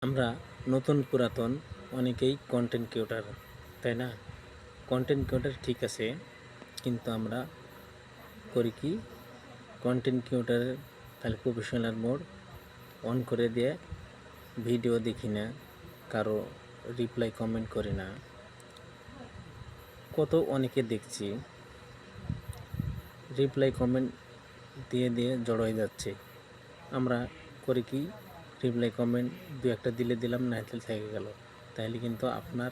আমরা নতুন পুরাতন অনেকেই কন্টেন্ট ক্রিয়েটর, তাই না? কন্টেন্ট ক্রিয়েটর ঠিক আছে, কিন্তু আমরা করি কি, কন্টেন্ট ক্রিয়েটরের খালি প্রফেশনাল মোড অন করে দিয়ে ভিডিও দেখি না, কারো রিপ্লাই কমেন্ট করি না। কত অনেকে দেখছি রিপ্লাই কমেন্ট দিয়ে দিয়ে জড়ো হয়ে যাচ্ছে। আমরা করি কি, রিপ্লাই কমেন্ট দু একটা দিলাম, না থেকে গেল। তাইলে কিন্তু আপনার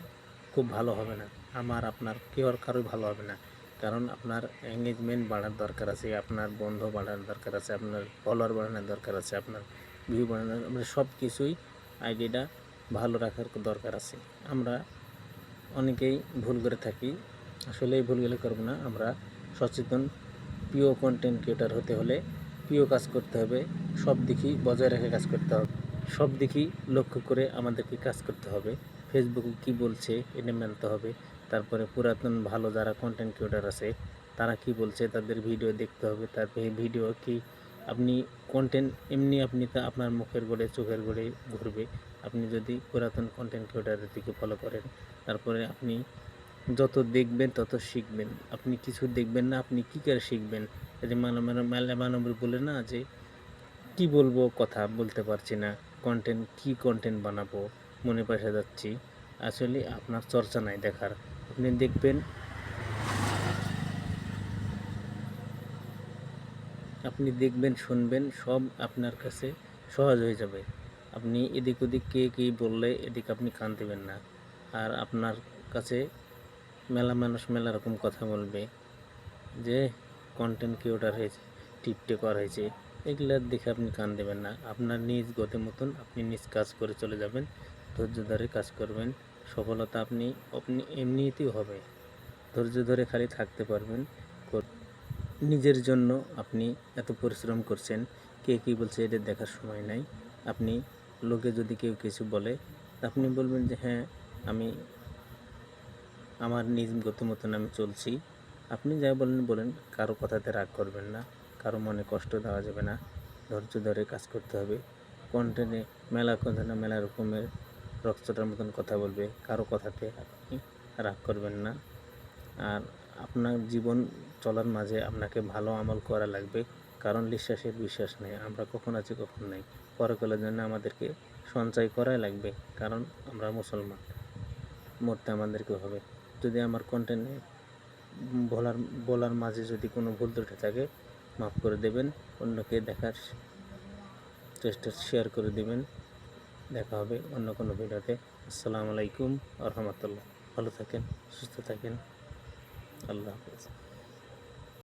খুব ভালো হবে না, আমার আপনার কারোই ভালো হবে না। কারণ আপনার এঙ্গেজমেন্ট বাড়ার দরকার আছে, আপনার বন্ধু বাড়ার দরকার আছে, আপনার ফলোয়ার বাড়ানোর দরকার আছে, আপনার ভিউ বাড়ানোর, মানে সব কিছুই আইডিটা ভালো রাখার দরকার আছে। আমরা অনেকেই ভুল করে থাকি, আসলে এই ভুলগুলো করব না। আমরা সচেতন প্রিয় কন্টেন্ট ক্রিয়েটর হতে হলে প্রিয় কাজ করতে হবে, সব দিকই বজায় রেখে কাজ করতে হবে, সব দিকই লক্ষ্য করে আমাদেরকে কাজ করতে হবে। ফেসবুকে কি বলছে এটা মানতে হবে, তারপরে পুরাতন ভালো যারা কন্টেন্ট ক্রিয়েটর আছে তারা কি বলছে তাদের ভিডিও দেখতে হবে। তারপরে ভিডিও কি আপনি কন্টেন্ট এমনি আপনি তা আপনার মুখের গোড়ে চোখের গোড়ে ঘুরবে আপনি যদি পুরাতন কন্টেন্ট ক্রিয়েটরের দিকে ফলো করেন। তারপরে আপনি যত দেখবেন তত শিখবেন। আপনি কিছু দেখবেন না, আপনি কী করে শিখবেন? এই যে মানব বলে না, যে কি বলবো, কথা বলতে পারছি না, কন্টেন্ট বানাবো, মনে পয়সা যাচ্ছি। আসলে আপনার চর্চা নাই দেখার। আপনি দেখবেন শুনবেন, সব আপনার কাছে সহজ হয়ে যাবে। আপনি এদিক ওদিক কে কী বললে এদিক আপনি কান দেবেন না। আর আপনার কাছে মেলা মানুষ মেলা রকম কথা বলবে, যে কন্টেন্ট ক্রিয়েটর হয়েছে, টিকটকার হয়েছে, এগুলার দেখে আপনি কান দেবেন না। আপনার নিজ গতি মতন আপনি নিজ কাজ করে চলে যাবেন, ধৈর্য ধরে কাজ করবেন। সফলতা আপনি আপনি এমনিতেই হবে, ধৈর্য ধরে খালি থাকতে পারবেন। নিজের জন্য আপনি এত পরিশ্রম করছেন, কে কী বলছে এটা দেখার সময় নাই। আপনি লোকে যদি কেউ কিছু বলে, আপনি বলবেন যে হ্যাঁ, আমি আমার নিজ গতি মতন আমি চলছি। আপনি যা বলেন বলেন, কারো কথাতে রাগ করবেন না, কারো মনে কষ্ট দেওয়া যাবে না। ধৈর্য ধরে কাজ করতে হবে। কন্টেন্টে মেলা কথা না, মেলা রকমের রক্তটার মতন কথা বলবে, কারো কথাতে আপনি রাগ করবেন না। আর আপনার জীবন চলার মাঝে আপনাকে ভালো আমল করা লাগবে, কারণ বিশ্বাসের বিশ্বাস নেই, আমরা কখন আছি কখন নাই। পরকালের জন্য আমাদেরকে সঞ্চয় করাই লাগবে, কারণ আমরা মুসলমান, মরতে আমাদেরকে হবে। যদি আমার কন্টেন্টে বলার মাঝে যদি কোনো ভুল ত্রুটি থাকে, মাফ করে দেবেন, অন্যকে দেখার চেষ্টা শেয়ার করে দেবেন। দেখা হবে অন্য কোনো ভিডিওতে। আসসালামু আলাইকুম ওয়া রাহমাতুল্লাহ। ভালো থাকেন, সুস্থ থাকেন, আল্লাহ হাফেজ।